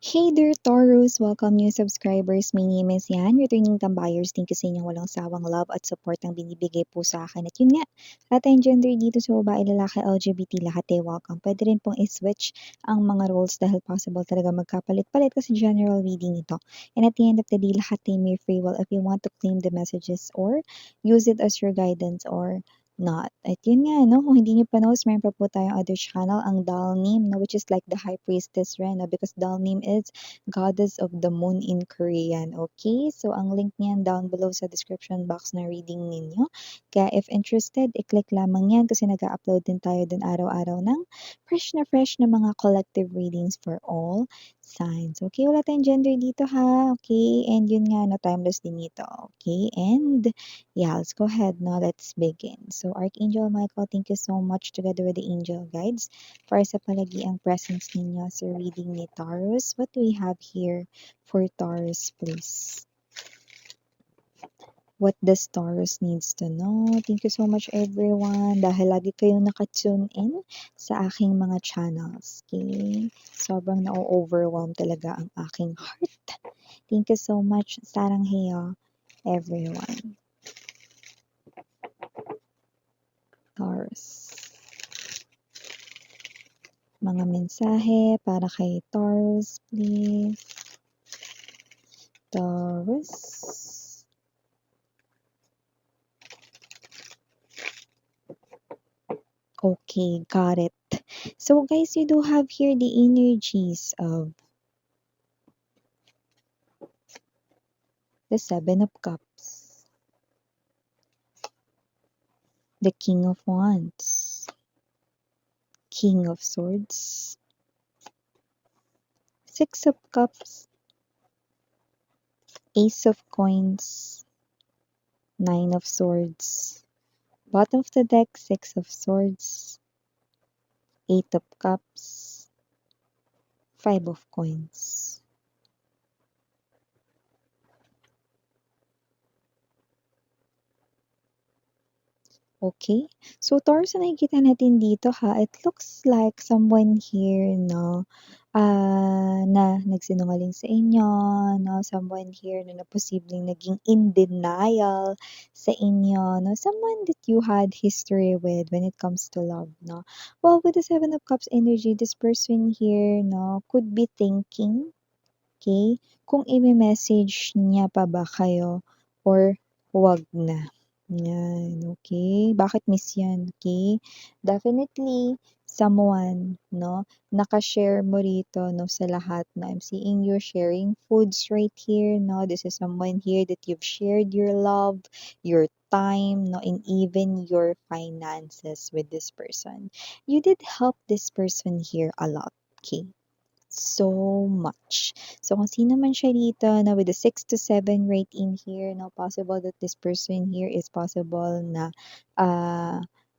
Hey there, Taurus! Welcome new subscribers. My name is Yan. Returning tambayers, thank you sa inyong walang sawang love at support ang binibigay po sa akin. At yun nga, lahat tayong gender dito sa babae, lalaki, LGBT, lahat ay welcome. Pwede rin pong i-switch ang mga roles dahil possible talaga magkapalit-palit kasi general reading ito. And at the end of the day, lahat ay may free will if you want to claim the messages or use it as your guidance or not. At yun nga, no, kung hindi nyo pa knows, meron pa po tayong other channel, ang Dalnim, no, which is like the High Priestess Ren, no, because Dalnim is Goddess of the Moon in Korean. Okay? So, ang link niyan down below sa description box na reading ninyo. Kaya if interested, i-click lamang yan kasi nag-upload din tayo dun araw-araw ng fresh na mga collective readings for all signs. Okay? Wala tayong gender dito ha. Okay? And yun nga, no, timeless din ito. Okay? And yeah, let's go ahead now. Let's begin. So, Archangel Michael, thank you so much together with the angel guides for sa palagi ang presence ninyo sa reading ni Taurus. What do we have here for Taurus, please? What does Taurus needs to know? Thank you so much everyone dahil lagi kayong nakatune in sa aking mga channels. Okay? Sobrang na-overwhelm talaga ang aking heart. Thank you so much. Sarang heyo, everyone. Taurus. Mga mensahe para kay Taurus, please. Taurus. Okay, got it. So guys, you do have here the energies of the Seven of Cups, the King of Wands, King of Swords, Six of Cups, Ace of Coins, Nine of Swords, bottom of the deck, Six of Swords, Eight of Cups, Five of Coins. Okay? So, Taurus, na nakikita natin dito ha, it looks like someone here, no, na nagsinungaling sa inyo, no, someone here na posibleng naging in denial sa inyo, no, someone that you had history with when it comes to love, no. Well, with the Seven of Cups energy, this person here, no, could be thinking, okay, kung i-message niya pa ba kayo or wag na. Yan, okay? Bakit miss yan, okay? Definitely, someone, no, nakashare mo rito, no, sa lahat, no, I'm seeing you sharing foods right here, no, this is someone here that you've shared your love, your time, no, and even your finances with this person. You did help this person here a lot, okay? So much. So, kung sino man siya dito na with the 6 to 7 rate in here, no, possible that this person here is possible na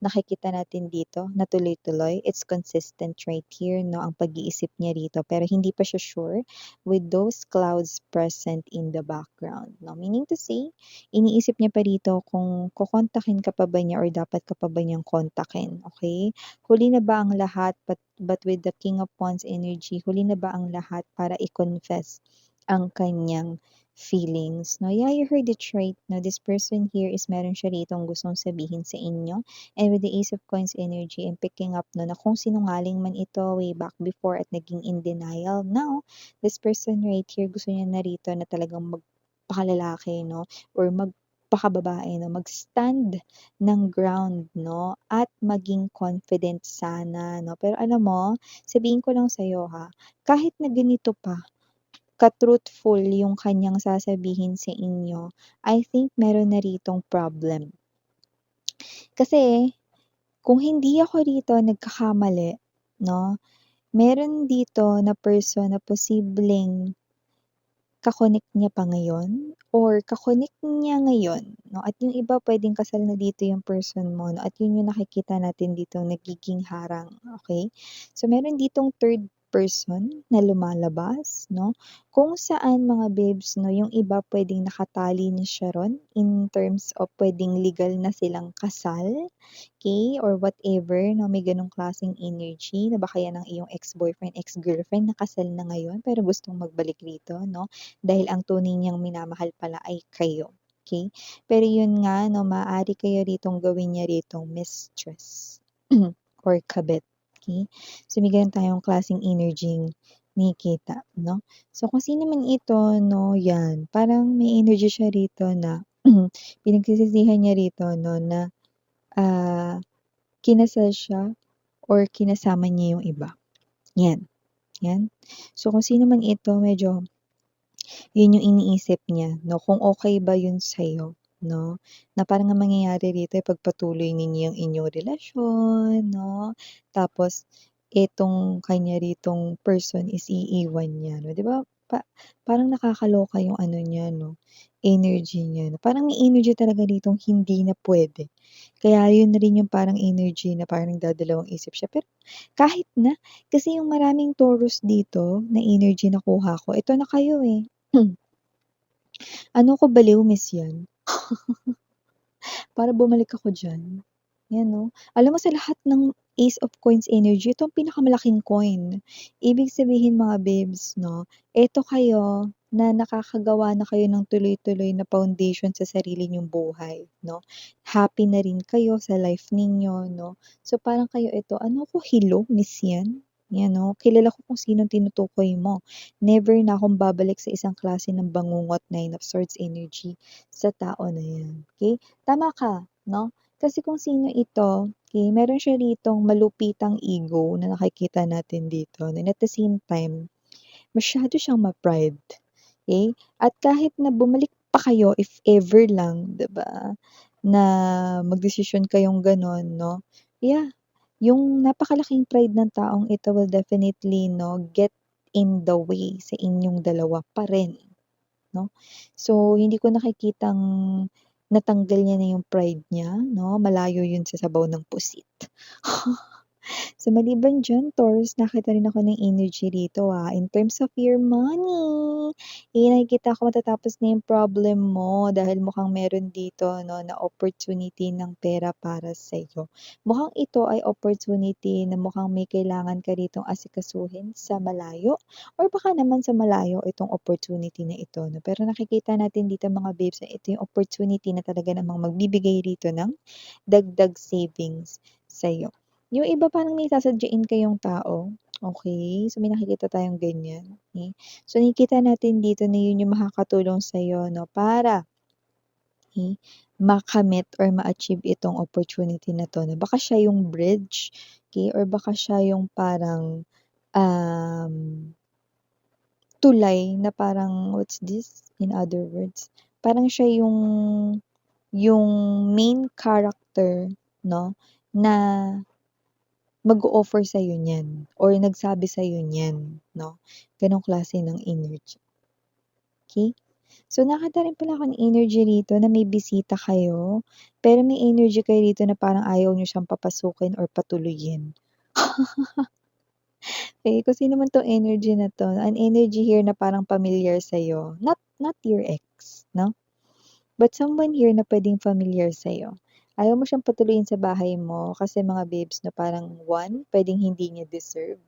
nakikita natin dito na tuloy-tuloy. It's consistent right here, no, ang pag-iisip niya rito. Pero hindi pa siya sure with those clouds present in the background. No? Meaning to say, iniisip niya pa rito kung kukontakin ka pa ba niya or dapat ka pa ba niyang kontakin. Okay? Huli na ba ang lahat but with the King of Wands energy, huli na ba ang lahat para i-confess ang kanyang feelings, no? Yeah, you heard it right, no? This person here is meron siya ritong gustong sabihin sa inyo. And with the Ace of Coins energy, I'm picking up, no, na kung sinungaling man ito way back before at naging in denial, now, this person right here, gusto niya na rito na talagang magpakalalaki, no? Or magpakababae, no? Mag-stand ng ground, no? At maging confident sana, no? Pero alam mo, sabihin ko lang sa'yo ha, kahit na ganito pa, ka-truthful yung kanyang sasabihin sa inyo, I think meron na ritong problem. Kasi, kung hindi ako rito nagkakamali, no, meron dito na person na posibleng kakonek niya pa ngayon or kakonek niya ngayon, no, at yung iba pwedeng kasal na dito yung person mo, no, at yun yung nakikita natin dito nagiging harang, okay? So, meron ditong third person na lumalabas 'no, kung saan mga babes 'no, yung iba puwedeng nakatali na siya ron in terms of puwedeng legal na silang kasal, okey, or whatever 'no, may gano'ng klaseng energy na baka yan ang iyong ex-boyfriend, ex-girlfriend na kasal na ngayon pero gustong magbalik rito 'no, dahil ang tunay niyang minamahal pala ay kayo, okey. Pero yun nga 'no, maaari kayo ritong gawin niya ritong mistress or kabit, okey. So, may gano'n tayong klaseng energy nakikita 'no. So, kung sino man ito 'no, 'yan, parang may energy siya rito na pinagsisisihan niya rito 'no na, kinasal siya or kinasama niya yung iba, 'yan, 'yan. So, kung sino man ito medyo yun yung iniisip niya 'no, kung okey ba yun sa'yo 'no, na parang ang mangyayari rito ipagpatuloy ninyo yung inyong relasyon 'no, tapos itong kanya ritong person is iiwan niya 'no, 'di ba parang nakakaloka yung ano niya 'no, energy niya 'no, parang may energy talaga ditong hindi na puwede. Kaya yun na rin yung parang energy na parang nagdadalawang isip siya pero kahit na, kasi yung maraming Taurus dito na energy nakuha ko, ito na kayo, eh. Ano ko baliw miss 'yan. Para bumalik ako diyan. 'Yan 'no. Alam mo sa lahat ng Ace of Coins energy, ito ang pinakamalaking coin. Ibig sabihin mga babes 'no, eto kayo na nakakagawa na kayo ng tuloy-tuloy na foundation sa sarili niyong buhay 'no. Happy na rin kayo sa life ninyo 'no. So parang kayo ito, ano ko hilo miss 'yan. 'Yan 'no, kilala ko kung sinong tinutukoy mo. Never na akong babalik sa isang klase ng bangungot Nine of Swords energy sa tao na 'yan, okey? Tama ka 'no, kasi kung sino ito, okey, meron siya ritong malupitang ego na nakikita natin dito and at the same time, masyado siyang ma-pride, okey? At kahit na bumalik pa kayo if ever lang, 'di ba, na magdesisyon kayong gano'n 'no, yeah, yung napakalaking pride ng taong ito will definitely 'no, get in the way sa inyong dalawa pa rin. 'No? So, hindi ko nakikitang natanggal niya na yung pride niya 'no, malayo yun sa sabaw ng pusit. So, maliban diyan Taurus, nakita rin ako ng energy rito, in terms of your money. Nakikita ko matatapos na yung problem mo dahil mukhang meron dito 'no, na opportunity ng pera para sa'yo. Mukhang ito ay opportunity na mukhang may kailangan ka ritong asikasuhin sa malayo or baka naman sa malayo itong opportunity na ito 'no. Pero nakikita natin dito mga babes na ito yung opportunity na talaga namang magbibigay rito ng dagdag savings sa'yo. Yung iba parang may sasadyain kayong tao, okey? So, may nakikita tayong ganyan, okey? So, nakikita natin dito na yun yung makakatulong sa'yo 'no, para, okey, makamit or ma-achieve itong opportunity na 'to 'no. Baka siya yung bridge, okey, or baka siya yung parang, um, tulay na parang what's this, in other words, parang siya yung main character 'no, na mag-o-offer sa'yo niyan or nagsabi sa'yo niyan 'no, gano'ng klase ng energy, okey? So, nakita rin pala ako ng energy rito na may bisita kayo, pero may energy kayo rito na parang ayaw niyo siyang papasukin or patuloyin. Eh, kung sino man 'tong energy na 'to, an energy here na parang familiar sa'yo, not your ex 'no, but someone here na puwedeng familiar sa'yo. Ayaw mo siyang patuloyin sa bahay mo kasi mga babes na parang one, puwedeng hindi niya deserve.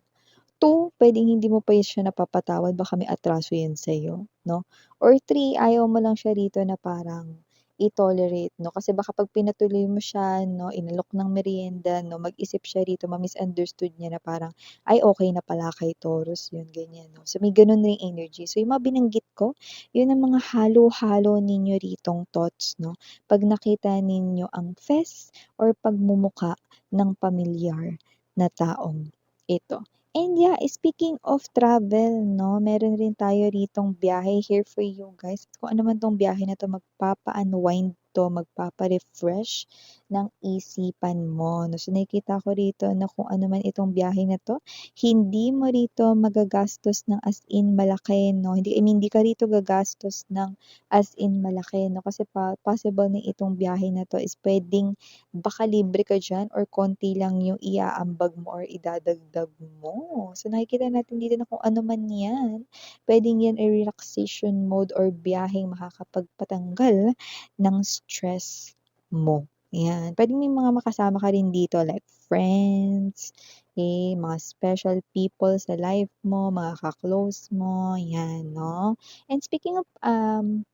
Two, puwedeng hindi mo pa siya napapatawad baka may atraso 'yan sa'yo 'no, or three, ayaw mo lang siya rito na parang i-tolerate 'no, kasi baka 'pag pinatuloy mo siya 'no, inalok ng meryenda 'no, mag-isip siya rito ma-misunderstood niya na parang, ay okey na pala kay Taurus 'yun, ganyan 'no. So, may gano'n ring energy. So, yung mga binanggit ko, 'yun ang mga halo-halo ninyo ritong thoughts 'no, 'pag nakita ninyo ang face or pagmumukha ng pamilyar na taong ito. And yeah, speaking of travel 'no, meron rin tayo ritong biyahe here for you guys. Kung ano man 'tong biyahe na 'to magpapa-unwind dito magpapa-refresh ng isipan mo 'no. So, nakikita ko rito na kung ano man itong biyahe na 'to, hindi mo rito magagastos ng as in malaki 'no, hindi ka rito gagastos ng as in malaki 'no, kasi possible na itong biyahe na 'to is puwedeng baka libre ka diyan or konti lang yung iaambag mo or idadagdag mo. So, nakikita natin dito na kung ano man 'yan, puwedeng 'yan ay relaxation mode or biyaheng makakapagpatanggal ng stress mo, 'yan. Puwedeng may mga makasama ka rin dito like friends, mga special people sa life mo, mga ka-close mo, 'yan 'no. And speaking of,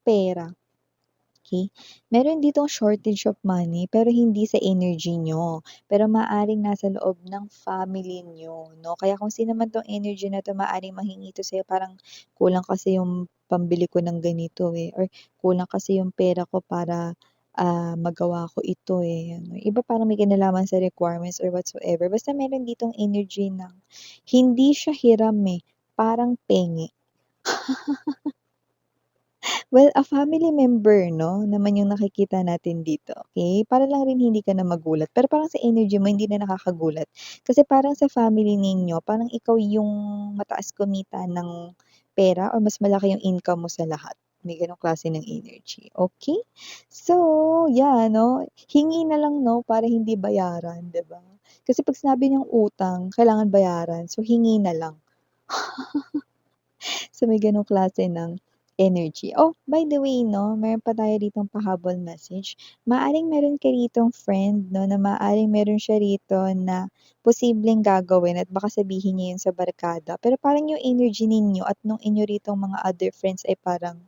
pera, okey, meron ditong shortage of money pero hindi sa energy niyo, pero maaaring nasa loob ng family niyo 'no. Kaya kung sino man 'tong energy na 'to maaaring manghingi 'to sa'yo parang kulang kasi yung pambili ko ng ganito, or kulang kasi yung pera ko para, magawa ko ito, Yung iba parang may kinalaman sa requirements or whatsoever, basta meron ditong energy na hindi siya hiram, parang penge. Well, a family member 'no, naman yung nakikita natin dito, okey? Para lang rin hindi ka na magulat, pero parang sa energy mo hindi na nakakagulat. Kasi parang sa family ninyo, parang ikaw yung mataas kumita ng pera or mas malaki yung income mo sa lahat. May gano'ng klase ng energy, okey? So, yeah 'no, hingi na lang 'no, para hindi bayaran, 'di ba? Kasi 'pag sinabi niyang utang, kailangan bayaran, so hingi na lang. So, may gano'ng klase ng energy. Oh, by the way 'no, meron pa tayo ditong pahabol message. Maaaring meron ka ritong friend 'no, na maaaring meron siya rito na posibleng gagawin at baka sabihin niya yun sa barkada, pero parang yung energy ninyo at nung inyo ritong mga other friends ay parang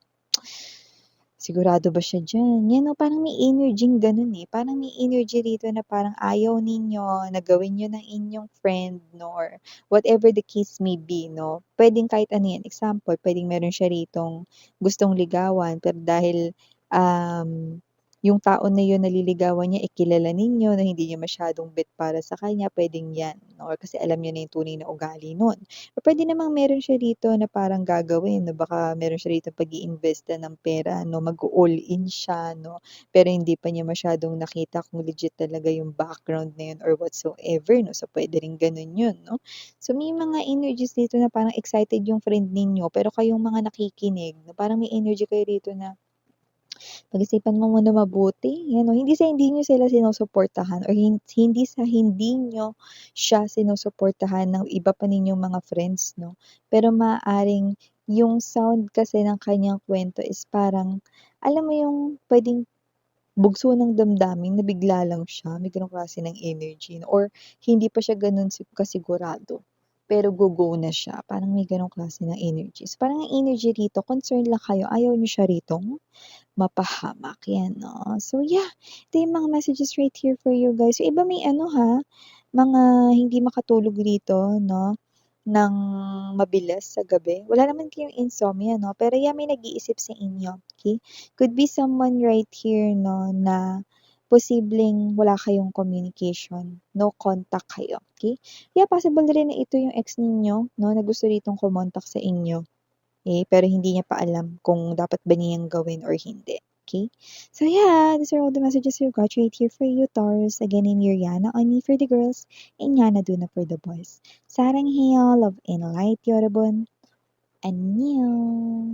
sigurado ba siya diyan? 'Yan 'no, parang may energy-ng gano'n, parang may energy rito na parang ayaw ninyo na gawin 'yun ng inyong friend 'no, or whatever the case may be 'no. Puwedeng kahit ano 'yan, example, puwedeng meron siya ritong gustong ligawan pero dahil, yung tao na 'yun na liligawan niya, kilala ninyo na hindi niyo masyadong bet para sa kanya, puwedeng 'yan 'no, or kasi alam niyo na yung tunay na ugali nun. O puwede namang meron siya rito na parang gagawin na baka meron siya rito pag-iimbesta ng pera 'no, mag-o-all-in siya 'no, pero hindi pa niya masyadong nakita kung legit talaga yung background na yun or whatsoever 'no, so puwede ring gano'n yun 'no. So may mga energies dito na parang excited yung friend ninyo pero kayong mga nakikinig 'no, parang may energy kayo rito na pag-isipan mo muna mabuti, 'yan 'no. Hindi sa hindi niyo sila sinusuportahan or hindi sa hindi niyo siya sinusuportahan ng iba pa ninyong mga friends 'no, pero maaaring yung sound kasi ng kanyang kuwento is parang, alam mo yung puwedeng bugso ng damdamin na bigla lang siya, may gano'ng klase ng energy 'no, or hindi pa siya gano'n kasigurado, pero go-go na siya, parang may gano'ng klase ng energy. So, parang ang energy rito concern lang kayo, ayaw niyo siya ritong mapahamak, 'yan 'no. So yeah, ito yung mga messages right here for you guys. Yung iba may ano ha, mga hindi makatulog rito 'no, ng mabilis sa gabi. Wala naman kayong insomnia 'no, pero yeah, may nag-iisip sa inyo, okey? Could be someone right here 'no, na posibleng wala kayong communication, no contact kayo, okey? Yeah, possible rin na ito yung ex ninyo 'no, na gusto ritong kumontak sa inyo. Pero hindi niya pa alam kung dapat ba niya 'yang gawin or hindi, okay. So yeah, these are all the messages you got right here for you, Taurus. Again, I'm Yuriana, only for the girls, and Yana Duna for the boys. 사랑해요, love and light 여러분. 안녕.